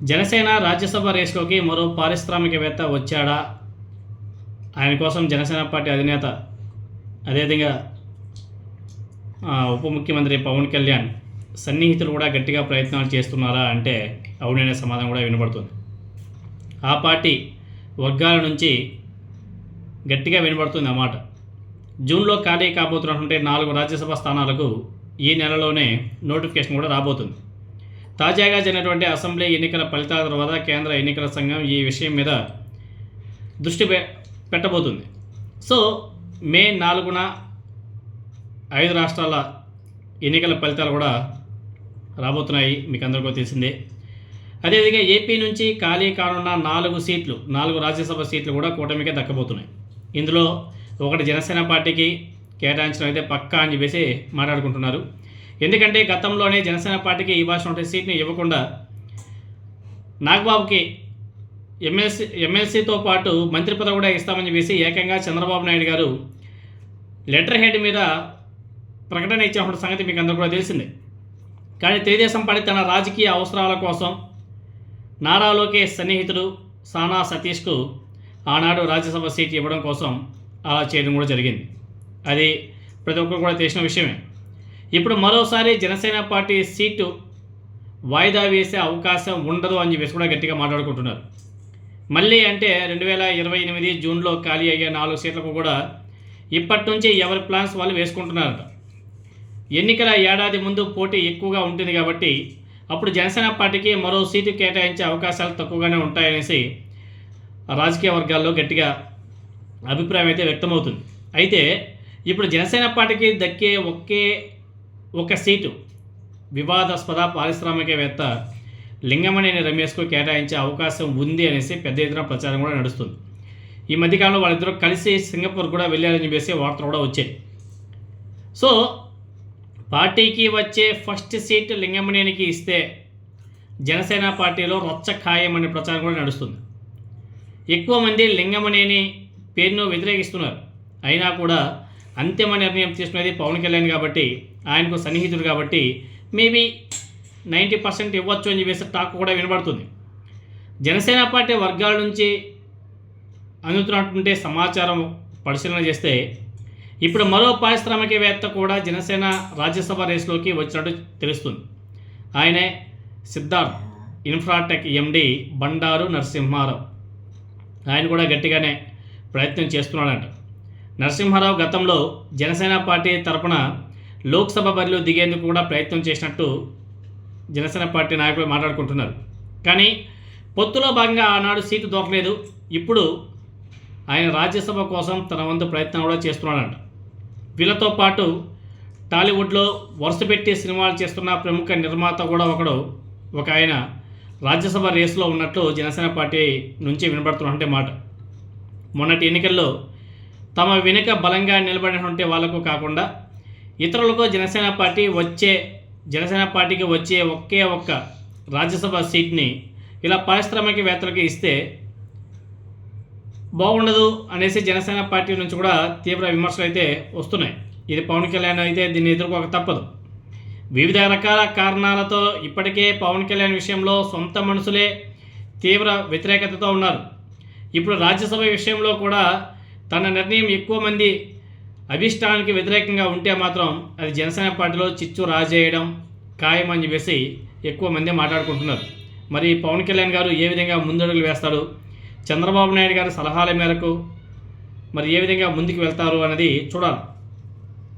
జనసేన రాజ్యసభ రేసులోకి మరో పారిశ్రామికవేత్త వచ్చాడా? ఆయన కోసం జనసేన పార్టీ అధినేత అదేవిధంగా ఉప ముఖ్యమంత్రి పవన్ కళ్యాణ్ సన్నిహితులు కూడా గట్టిగా ప్రయత్నాలు చేస్తున్నారా అంటే అవుననే సమాధానం కూడా వినబడుతుంది. ఆ పార్టీ వర్గాల నుంచి గట్టిగా వినబడుతుంది అన్నమాట. జూన్లో ఖాళీ కాబోతున్నటువంటి 4 రాజ్యసభ స్థానాలకు ఈ నెలలోనే నోటిఫికేషన్ కూడా రాబోతుంది. తాజాగా జరిగినటువంటి అసెంబ్లీ ఎన్నికల ఫలితాల తర్వాత కేంద్ర ఎన్నికల సంఘం ఈ విషయం మీద దృష్టి పెట్టబోతుంది. సో మే 4న 5 రాష్ట్రాల ఎన్నికల ఫలితాలు కూడా రాబోతున్నాయి, మీకు అందరికీ తెలిసిందే. అదేవిధంగా ఏపీ నుంచి ఖాళీ కానున్న 4 రాజ్యసభ సీట్లు కూడా కూటమికే దక్కబోతున్నాయి. ఇందులో ఒకటి జనసేన పార్టీకి కేటాయించడం అయితే పక్కా అని చెప్పేసి మాట్లాడుకుంటున్నారు. ఎందుకంటే గతంలోనే జనసేన పార్టీకి ఇవ్వాల్సిన సీట్ని ఇవ్వకుండా నాగబాబుకి ఎమ్మెల్సీతో పాటు మంత్రి పదవి కూడా ఇస్తామని చెప్పేసి ఏకంగా చంద్రబాబు నాయుడు గారు లెటర్ హెడ్ మీద ప్రకటన ఇచ్చిన సంగతి మీకు అందరూ కూడా తెలిసిందే. కానీ తెలుగుదేశం పార్టీ తన రాజకీయ అవసరాల కోసం నారా లోకేష్ సన్నిహితుడు సానా సతీష్కు ఆనాడు రాజ్యసభ సీట్ ఇవ్వడం కోసం అలా చేయడం కూడా జరిగింది. అది ప్రతి ఒక్కరు కూడా తెలిసిన విషయమే. ఇప్పుడు మరోసారి జనసేన పార్టీ సీటు వాయిదా వేసే అవకాశం ఉండదు అని చెప్పేసి కూడా గట్టిగా మాట్లాడుకుంటున్నారు. మళ్ళీ అంటే 2028 జూన్లో ఖాళీ అయ్యే 4 సీట్లకు కూడా ఇప్పటి నుంచి ఎవరి ప్లాన్స్ వాళ్ళు వేసుకుంటున్నారట. ఎన్నికల ఏడాది ముందు పోటీ ఎక్కువగా ఉంటుంది కాబట్టి అప్పుడు జనసేన పార్టీకి మరో సీటు కేటాయించే అవకాశాలు తక్కువగానే ఉంటాయనేసి రాజకీయ వర్గాల్లో గట్టిగా అభిప్రాయం అయితే వ్యక్తమవుతుంది. అయితే ఇప్పుడు జనసేన పార్టీకి దక్కే ఒక సీటు వివాదాస్పద పారిశ్రామికవేత్త లింగమనేని రమేష్కు కేటాయించే అవకాశం ఉంది అనేసి పెద్ద ఎత్తున ప్రచారం కూడా నడుస్తుంది. ఈ మధ్యకాలంలో వాళ్ళిద్దరూ కలిసి సింగపూర్ కూడా వెళ్ళారని చెప్పేసి వార్తలు కూడా వచ్చాయి. సో పార్టీకి వచ్చే ఫస్ట్ సీట్ లింగమనేనికి ఇస్తే జనసేన పార్టీలో రచ్చ ఖాయం అనే ప్రచారం కూడా నడుస్తుంది. ఎక్కువ మంది లింగమనేని పేరును వ్యతిరేకిస్తున్నారు. అయినా కూడా అంతిమ నిర్ణయం తీసుకునేది పవన్ కళ్యాణ్ కాబట్టి, ఆయనకు సన్నిహితుడు కాబట్టి మేబీ 90% ఇవ్వచ్చు అని చెప్పేసి టాక్ కూడా వినబడుతుంది. జనసేన పార్టీ వర్గాల నుంచి అందుతున్నటువంటి సమాచారం పరిశీలన చేస్తే ఇప్పుడు మరో పారిశ్రామికవేత్త కూడా జనసేన రాజ్యసభ రేసులోకి వచ్చినట్టు తెలుస్తుంది. ఆయనే సిద్ధార్థ్ ఇన్ఫ్రాటెక్ ఎండి బండారు నరసింహారావు. ఆయన కూడా గట్టిగానే ప్రయత్నం చేస్తున్నాడంట. నరసింహారావు గతంలో జనసేన పార్టీ తరపున లోక్సభ బరిలో దిగేందుకు కూడా ప్రయత్నం చేసినట్టు జనసేన పార్టీ నాయకులు మాట్లాడుకుంటున్నారు. కానీ పొత్తులో భాగంగా ఆనాడు సీటు దొరకలేదు. ఇప్పుడు ఆయన రాజ్యసభ కోసం తన వంతు ప్రయత్నం కూడా చేస్తున్నాడంట. వీళ్ళతో పాటు టాలీవుడ్లో వరుసపెట్టి సినిమాలు చేస్తున్న ప్రముఖ నిర్మాత కూడా ఒక ఆయన రాజ్యసభ రేసులో ఉన్నట్లు జనసేన పార్టీ నుంచి వినబడుతున్నటువంటి మాట. మొన్నటి ఎన్నికల్లో తమ వెనుక బలంగా నిలబడినటువంటి వాళ్లకు కాకుండా ఇతరులకు జనసేన పార్టీకి వచ్చే ఒక్క రాజ్యసభ సీట్ని ఇలా పారిశ్రామికవేత్తలకి ఇస్తే బాగుండదు అనేసి జనసేన పార్టీ నుంచి కూడా తీవ్ర విమర్శలు అయితే వస్తున్నాయి. ఇది పవన్ కళ్యాణ్ అయితే దీన్ని ఎదుర్కోక తప్పదు. వివిధ రకాల కారణాలతో ఇప్పటికే పవన్ కళ్యాణ్ విషయంలో సొంత మనుషులే తీవ్ర వ్యతిరేకతతో ఉన్నారు. ఇప్పుడు రాజ్యసభ విషయంలో కూడా తన నిర్ణయం ఎక్కువ మంది అభిష్టానికి వ్యతిరేకంగా ఉంటే మాత్రం అది జనసేన పార్టీలో చిచ్చు రాజేయడం ఖాయం అని చెప్పేసి ఎక్కువ మంది మాట్లాడుకుంటున్నారు. మరి పవన్ కళ్యాణ్ గారు ఏ విధంగా ముందడుగులు వేస్తాడు, చంద్రబాబు నాయుడు గారి సలహాల మేరకు మరి ఏ విధంగా ముందుకు వెళ్తారు అనేది చూడాలి.